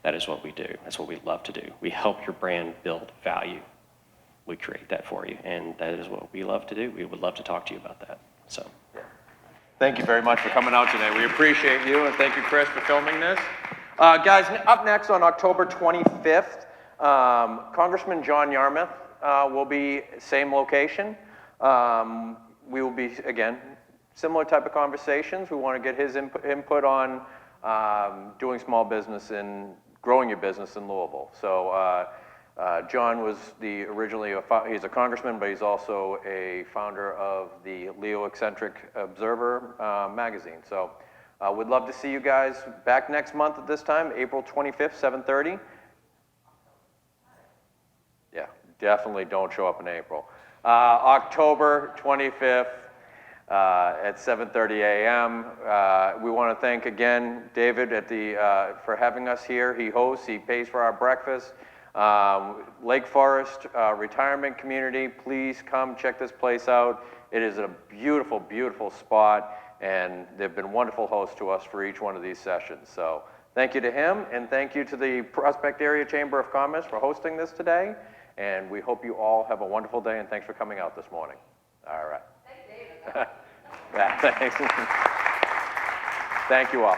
That is what we do. That's what we love to do. We help your brand build value. We create that for you, and that is what we love to do. We would love to talk to you about that. So.
Thank you very much for coming out today. We appreciate you, and thank you, Chris, for filming this. Guys, up next on October 25th, Congressman John Yarmuth will be same location. We will be, again, similar type of conversations. We want to get his input on doing small business and growing your business in Louisville. So John was he's a congressman, but he's also a founder of the Leo Eccentric Observer magazine. So we'd love to see you guys back next month at this time, April 25th, 7:30. Yeah, definitely don't show up in April. October 25th at 7:30 a.m. We want to thank again David for having us here. He hosts, he pays for our breakfast. Lake Forest retirement community, please come check this place out. It is a beautiful, beautiful spot, and they've been wonderful hosts to us for each one of these sessions. So thank you to him, and thank you to the Prospect Area Chamber of Commerce for hosting this today, and we hope you all have a wonderful day, and thanks for coming out this morning. All right. Thanks, David. Yeah, thanks. Thank you all.